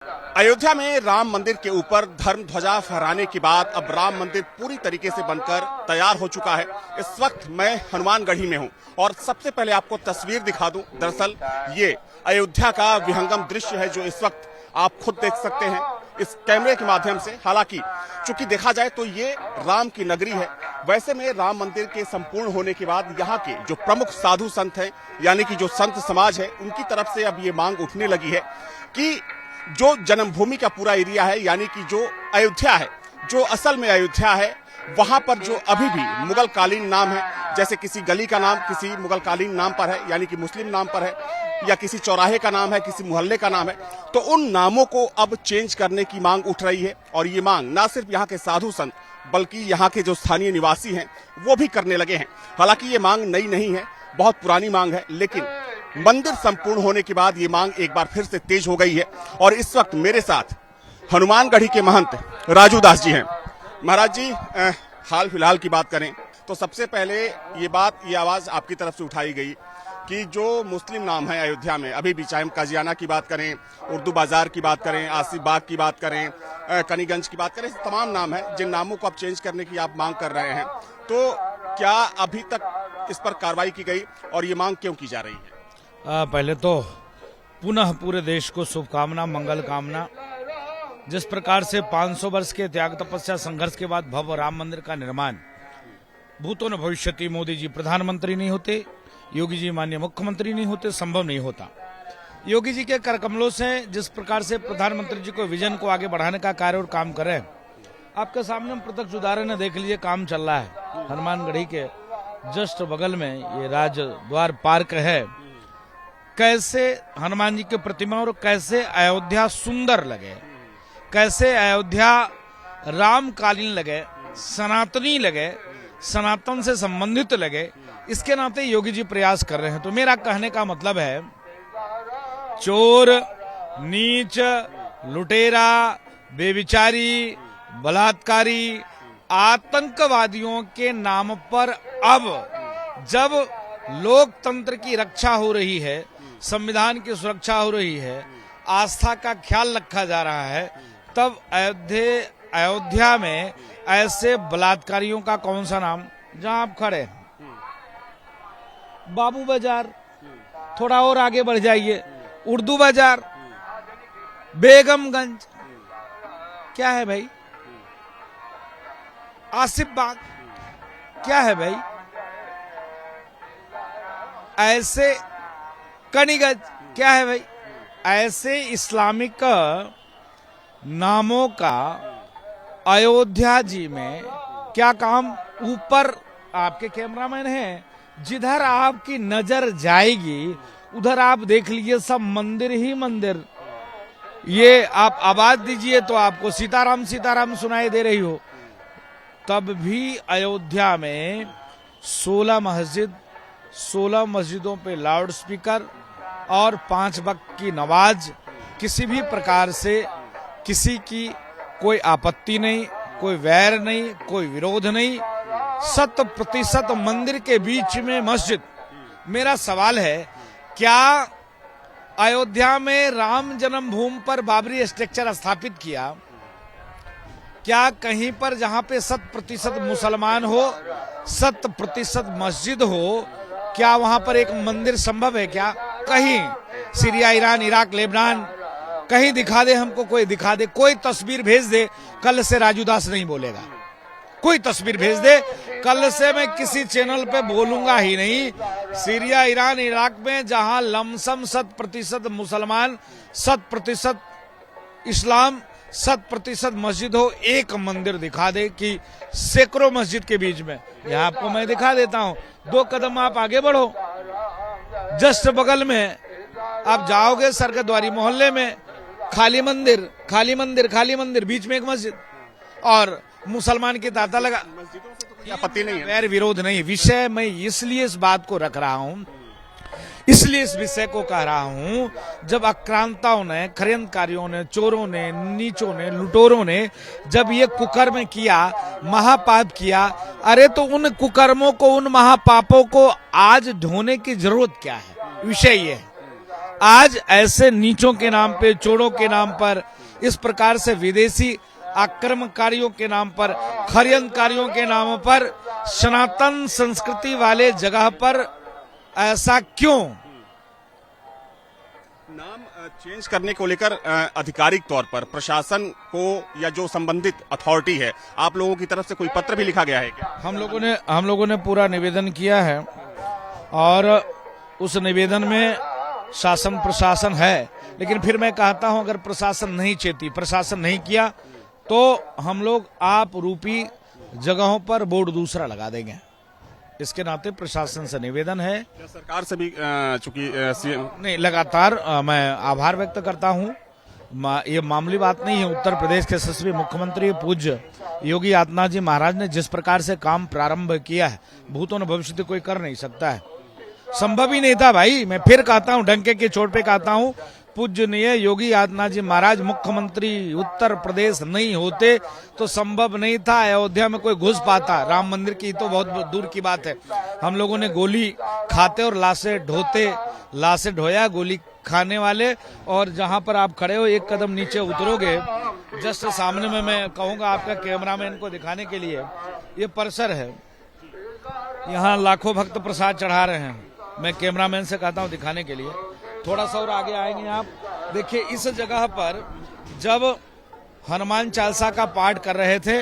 अयोध्या में राम मंदिर के ऊपर धर्म ध्वजा फहराने के बाद अब राम मंदिर पूरी तरीके से बनकर तैयार हो चुका है। इस वक्त मैं हनुमानगढ़ी में हूं और सबसे पहले आपको तस्वीर दिखा दूं। दरअसल ये अयोध्या का विहंगम दृश्य है जो इस वक्त आप खुद देख सकते हैं इस कैमरे के माध्यम से। हालांकि चूंकि देखा जाए तो ये राम की नगरी है, वैसे में राम मंदिर के संपूर्ण होने के बाद यहाँ के जो प्रमुख साधु संत हैं यानी कि जो संत समाज है उनकी तरफ से अब ये मांग उठने लगी है कि जो जन्मभूमि का पूरा एरिया है यानी कि जो अयोध्या है, जो असल में अयोध्या है, वहां पर जो अभी भी मुगल कालीन नाम है, जैसे किसी गली का नाम किसी मुगल कालीन नाम पर है यानी कि मुस्लिम नाम पर है, या किसी चौराहे का नाम है, किसी मोहल्ले का नाम है, तो उन नामों को अब चेंज करने की मांग उठ रही है। और ये मांग ना सिर्फ यहाँ के साधु संत बल्कि यहाँ के जो स्थानीय निवासी हैं वो भी करने लगे हैं। हालांकि ये मांग नई नहीं है, बहुत पुरानी मांग है, लेकिन मंदिर संपूर्ण होने के बाद ये मांग एक बार फिर से तेज हो गई है। और इस वक्त मेरे साथ हनुमानगढ़ी के महंत राजू दास जी हैं। महाराज जी, हाल फिलहाल की बात करें तो सबसे पहले ये आवाज आपकी तरफ से उठाई गई कि जो मुस्लिम नाम है अयोध्या में अभी भी, चाहे हम काजियाना की बात करें, उर्दू बाजार की बात करें, आसिफ बाग की बात करें, कनीगंज की बात करें, तमाम नाम है जिन नामों को आप चेंज करने की आप मांग कर रहे हैं, तो क्या अभी तक इस पर कार्रवाई की गई और ये मांग क्यों की जा रही है? पहले तो पुनः पूरे देश को शुभकामना, मंगल कामना। जिस प्रकार से 500 वर्ष के त्याग तपस्या संघर्ष के बाद भव्य राम मंदिर का निर्माण, भूतो न भविष्यति, मोदी जी प्रधानमंत्री नहीं होते, योगी जी माननीय मुख्यमंत्री नहीं होते, संभव नहीं होता। योगी जी के करकमलों से जिस प्रकार से प्रधानमंत्री जी को विजन को आगे बढ़ाने का कार्य और काम कर रहे हैं, आपके सामने हम प्रत्यक्ष उदाहरण देख लीजिए। काम चल रहा है हनुमानगढ़ी के जस्ट बगल में, ये राजद्वार पार्क है। कैसे हनुमान जी की प्रतिमा और कैसे अयोध्या सुंदर लगे, कैसे अयोध्या रामकालीन लगे, सनातनी लगे, सनातन से संबंधित लगे, इसके नाते योगी जी प्रयास कर रहे हैं। तो मेरा कहने का मतलब है, चोर, नीच, लुटेरा, बेविचारी, बलात्कारी, आतंकवादियों के नाम पर अब जब लोकतंत्र की रक्षा हो रही है, संविधान की सुरक्षा हो रही है, आस्था का ख्याल रखा जा रहा है, तब अयोध्या में ऐसे बलात्कारियों का कौन सा नाम, जहां आप खड़े, बाबू बाजार, थोड़ा और आगे बढ़ जाइए, उर्दू बाजार, बेगमगंज, क्या है भाई, आसिफ बाग, क्या है भाई, ऐसे कनीगंज, क्या है भाई, ऐसे इस्लामिक नामों का अयोध्या जी में क्या काम। ऊपर आपके कैमरामैन हैं, जिधर आपकी नजर जाएगी उधर आप देख लीजिए सब मंदिर ही मंदिर। ये आप आवाज दीजिए तो आपको सीताराम सीताराम सुनाई दे रही हो। तब भी अयोध्या में 16 मस्जिदों पे लाउड स्पीकर और 5 वक्त की नमाज, किसी भी प्रकार से किसी की कोई आपत्ति नहीं, कोई वैर नहीं, कोई विरोध नहीं, 100% मंदिर के बीच में मस्जिद। मेरा सवाल है, क्या अयोध्या में राम जन्मभूमि पर बाबरी स्ट्रक्चर स्थापित किया, क्या कहीं पर जहां पे 100% मुसलमान हो, 100% मस्जिद हो, क्या वहां पर एक मंदिर संभव है क्या? कहीं सीरिया, ईरान, इराक, लेबनान, कहीं दिखा दे हमको, कोई दिखा दे, कोई तस्वीर भेज दे। कल से राजू दास नहीं बोलेगा, कोई तस्वीर भेज दे, कल से मैं किसी चैनल पे बोलूंगा ही नहीं। सीरिया, ईरान, इराक में जहां लमसम 100% मुसलमान, 100% इस्लाम, 100% मस्जिद हो, एक मंदिर दिखा दे कि सैकड़ों मस्जिद के बीच में। यहां आपको मैं दिखा देता हूं, 2 कदम आप आगे बढ़ो, जस्ट बगल में आप जाओगे सरकतवारी मोहल्ले में, खाली मंदिर, खाली मंदिर, खाली मंदिर, बीच में एक मस्जिद और मुसलमान की ताता लगा। मस्जिदों से तो कोई आपत्ति नहीं है, वैर विरोध नहीं। विषय मैं इसलिए इस बात को रख रहा हूं, इसलिए इस विषय को कह रहा हूं, जब आक्रांताओं ने, षड्यंत्रकारियों ने, चोरों ने, नीचों ने, लुटेरों ने जब ये कुकर्म किया, महापाप किया, अरे तो उन कुकर्मों को, उन महापापों को आज ढोने की जरूरत क्या है? विषय ये है। आज ऐसे नीचों के नाम पे, चोरों के नाम पर, इस प्रकार से विदेशी आक्रमणकारियों के नाम पर, षड्यंत्रकारियों के नाम पर, सनातन संस्कृति वाले जगह पर ऐसा क्यों? नाम चेंज करने को लेकर आधिकारिक तौर पर प्रशासन को या जो संबंधित अथॉरिटी है, आप लोगों की तरफ से कोई पत्र भी लिखा गया है क्या? हम लोगों ने पूरा निवेदन किया है और उस निवेदन में शासन प्रशासन है, लेकिन फिर मैं कहता हूं अगर प्रशासन नहीं चेती, प्रशासन नहीं किया तो हम लोग आप रूपी जगहों पर बोर्ड दूसरा लगा देंगे। इसके नाते प्रशासन से निवेदन है। क्या सरकार से भी चूंकि नहीं, लगातार मैं आभार व्यक्त करता हूं। ये मामूली बात नहीं है। उत्तर प्रदेश के यशस्वी मुख्यमंत्री पूज्य योगी आदित्यनाथ जी महाराज ने जिस प्रकार से काम प्रारंभ किया है, भूतों ने भविष्य कोई कर नहीं सकता है, संभव ही नहीं था भाई। मैं फिर कहता हूं, डंके की चोट पे कहता हूं, पूज्यनीय योगी आदित्यनाथ जी महाराज मुख्यमंत्री उत्तर प्रदेश नहीं होते तो संभव नहीं था अयोध्या में कोई घुस पाता। राम मंदिर की तो बहुत दूर की बात है। हम लोगों ने गोली खाते और लाशें ढोते, लाशें ढोया गोली खाने वाले। और जहां पर आप खड़े हो, एक कदम नीचे उतरोगे, जस्ट सामने में मैं कहूंगा आपका कैमरामैन को दिखाने के लिए, ये परिसर है। यहाँ लाखों भक्त प्रसाद चढ़ा रहे हैं। मैं कैमरामैन से कहता हूँ दिखाने के लिए, थोड़ा सा और आगे आएंगे आप। देखिए इस जगह पर जब हनुमान चालीसा का पाठ कर रहे थे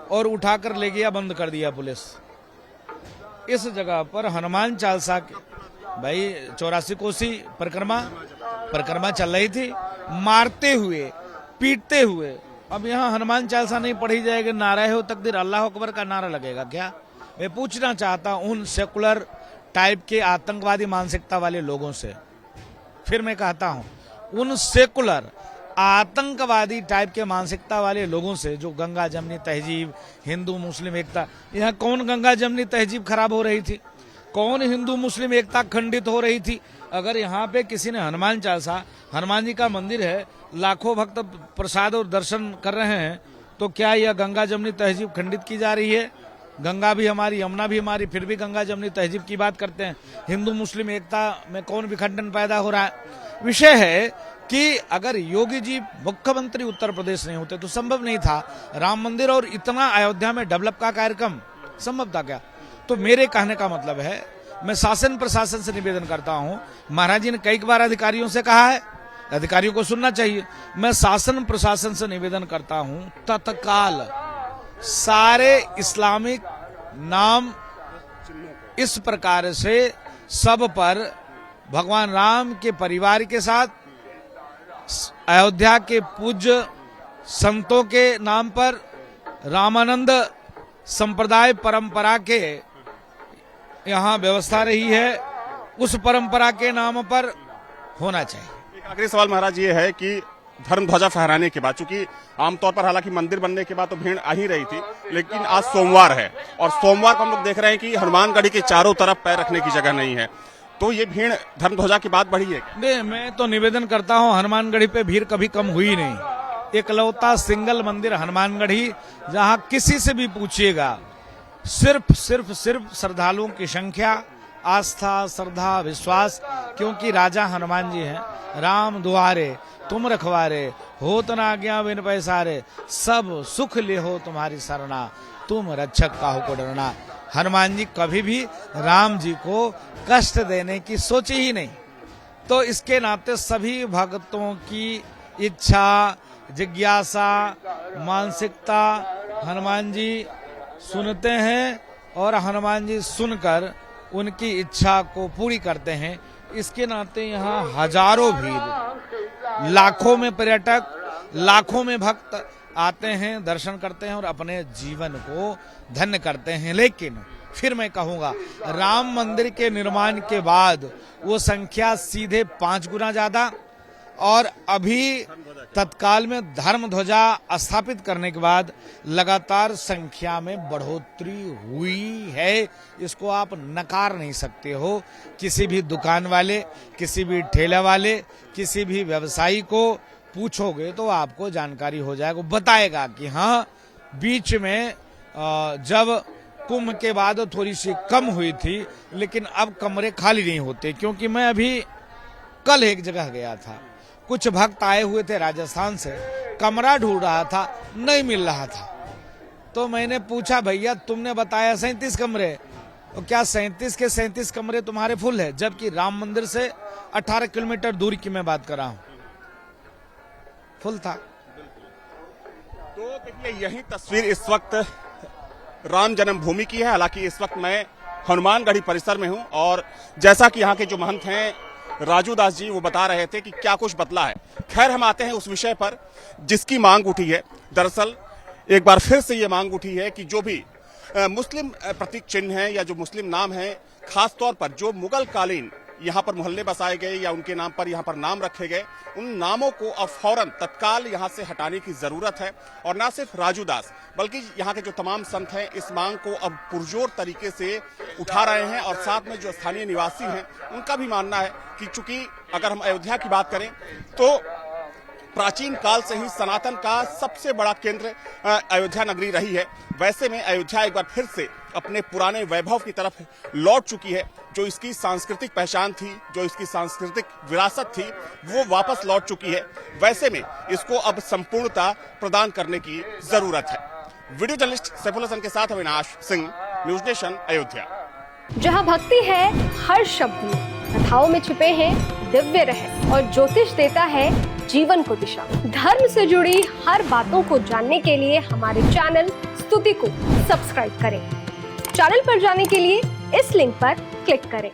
और उठाकर ले गया, बंद कर दिया पुलिस। इस जगह पर हनुमान चालीसा भाई 84 कोसी परिक्रमा चल रही थी, मारते हुए पीटते हुए। अब यहाँ हनुमान चालीसा नहीं पढ़ी जाएगी, नारा हो तकदीर अल्लाह अकबर का नारा लगेगा क्या? मैं पूछना चाहता हूं उन सेकुलर टाइप के आतंकवादी मानसिकता वाले लोगों से, फिर मैं कहता हूं उन सेकुलर आतंकवादी टाइप के मानसिकता वाले लोगों से, जो गंगा जमनी तहजीब, हिंदू मुस्लिम एकता, यहाँ कौन गंगा जमनी तहजीब खराब हो रही थी? कौन हिंदू मुस्लिम एकता खंडित हो रही थी? अगर यहाँ पे किसी ने हनुमान चालीसा, हनुमान जी का मंदिर है, लाखों भक्त प्रसाद और दर्शन कर रहे हैं, तो क्या यह गंगा जमनी तहजीब खंडित की जा रही है? गंगा भी हमारी, यमुना भी हमारी, फिर भी गंगा जमनी तहजीब की बात करते हैं। हिंदू मुस्लिम एकता में कौन विखंडन पैदा हो रहा है? विषय है कि अगर योगी जी मुख्यमंत्री उत्तर प्रदेश नहीं होते तो संभव नहीं था राम मंदिर और इतना अयोध्या में डेवलप का कार्यक्रम संभव था क्या? तो मेरे कहने का मतलब है, मैं शासन प्रशासन से निवेदन करता हूं। महाराज जी ने कई बार अधिकारियों से कहा है, अधिकारियों को सुनना चाहिए। मैं शासन प्रशासन से निवेदन करता हूं, तत्काल सारे इस्लामिक नाम इस प्रकार से सब पर भगवान राम के परिवार के साथ, अयोध्या के पूज्य संतों के नाम पर, रामानंद संप्रदाय परंपरा के यहाँ व्यवस्था रही है, उस परंपरा के नाम पर होना चाहिए। एक आखिरी सवाल महाराज ये है कि धर्म ध्वजा फहराने के बाद, चूंकि आमतौर पर हालांकि मंदिर बनने के बाद तो भीड़ आ ही रही थी, लेकिन आज सोमवार है और सोमवार को हम लोग देख रहे हैं कि हनुमानगढ़ी के चारों तरफ पैर रखने की जगह नहीं है, तो ये भीड़ धर्म ध्वजा की बात बढ़ी है क्या? नहीं, मैं तो निवेदन करता हूँ, हनुमानगढ़ी पे भीड़ कभी कम हुई नहीं। एकलौता सिंगल मंदिर हनुमानगढ़ी, जहाँ किसी से भी पूछिएगा, सिर्फ श्रद्धालुओं की संख्या, आस्था, श्रद्धा, विश्वास, क्योंकि राजा हनुमान जी हैं। राम दुआरे तुम रखवारे, होत न आज्ञा बिन पैसारे, सब सुख ले हो तुम्हारी सरना, तुम रक्षक काहू को डरना। हनुमान जी कभी भी राम जी को कष्ट देने की सोची ही नहीं। तो इसके नाते सभी भक्तों की इच्छा, जिज्ञासा, मानसिकता हनुमान जी सुनते हैं और हनुमान जी सुनकर उनकी इच्छा को पूरी करते हैं। इसके नाते यहाँ हजारों भीड़, लाखों में पर्यटक, लाखों में भक्त आते हैं, दर्शन करते हैं और अपने जीवन को धन्य करते हैं। लेकिन फिर मैं कहूंगा, राम मंदिर के निर्माण के बाद वो संख्या सीधे 5 गुना ज्यादा, और अभी तत्काल में धर्म ध्वजा स्थापित करने के बाद लगातार संख्या में बढ़ोतरी हुई है। इसको आप नकार नहीं सकते हो। किसी भी दुकान वाले, किसी भी ठेला वाले, किसी भी व्यवसायी को पूछोगे तो आपको जानकारी हो जाएगा, बताएगा कि हाँ, बीच में जब कुंभ के बाद थोड़ी सी कम हुई थी, लेकिन अब कमरे खाली नहीं होते। क्योंकि मैं अभी कल एक जगह गया था, कुछ भक्त आए हुए थे राजस्थान से, कमरा ढूंढ रहा था, नहीं मिल रहा था। तो मैंने पूछा, भैया तुमने बताया 37 कमरे, तो क्या 37 के 37 कमरे तुम्हारे फुल है? जबकि राम मंदिर से 18 किलोमीटर दूरी की मैं बात कर रहा हूं, फुल था। तो देखिए, यही तस्वीर इस वक्त राम जन्मभूमि की है। हालांकि इस वक्त मैं हनुमानगढ़ी परिसर में हूं और जैसा कि यहाँ के जो महंत हैं राजू दास जी, वो बता रहे थे कि क्या कुछ बदला है। खैर, हम आते हैं उस विषय पर जिसकी मांग उठी है। दरअसल एक बार फिर से ये मांग उठी है कि जो भी मुस्लिम प्रतीक चिन्ह है या जो मुस्लिम नाम है, खासतौर पर जो मुगल कालीन यहाँ पर मोहल्ले बसाए गए या उनके नाम पर यहाँ पर नाम रखे गए, उन नामों को अब फौरन तत्काल यहाँ से हटाने की जरूरत है। और ना सिर्फ राजू दास बल्कि यहाँ के जो तमाम संत हैं इस मांग को अब पुरजोर तरीके से उठा रहे हैं। और साथ में जो स्थानीय निवासी हैं उनका भी मानना है कि चूंकि अगर हम अयोध्या की बात करें तो प्राचीन काल से ही सनातन का सबसे बड़ा केंद्र अयोध्या नगरी रही है। वैसे में अयोध्या एक बार फिर से अपने पुराने वैभव की तरफ लौट चुकी है। जो इसकी सांस्कृतिक पहचान थी, जो इसकी सांस्कृतिक विरासत थी, वो वापस लौट चुकी है। वैसे में इसको अब संपूर्णता प्रदान करने की जरूरत है। वीडियो जर्नलिस्ट सैफुल हसन के साथ अविनाश सिंह, न्यूज नेशन, अयोध्या। जहाँ भक्ति है हर शब्द में, कथाओं में छुपे हैं दिव्य रहस्य और ज्योतिष देता है जीवन को दिशा। धर्म से जुड़ी हर बातों को जानने के लिए हमारे चैनल स्तुति को सब्सक्राइब करें। चैनल पर जाने के लिए इस लिंक पर क्लिक करें।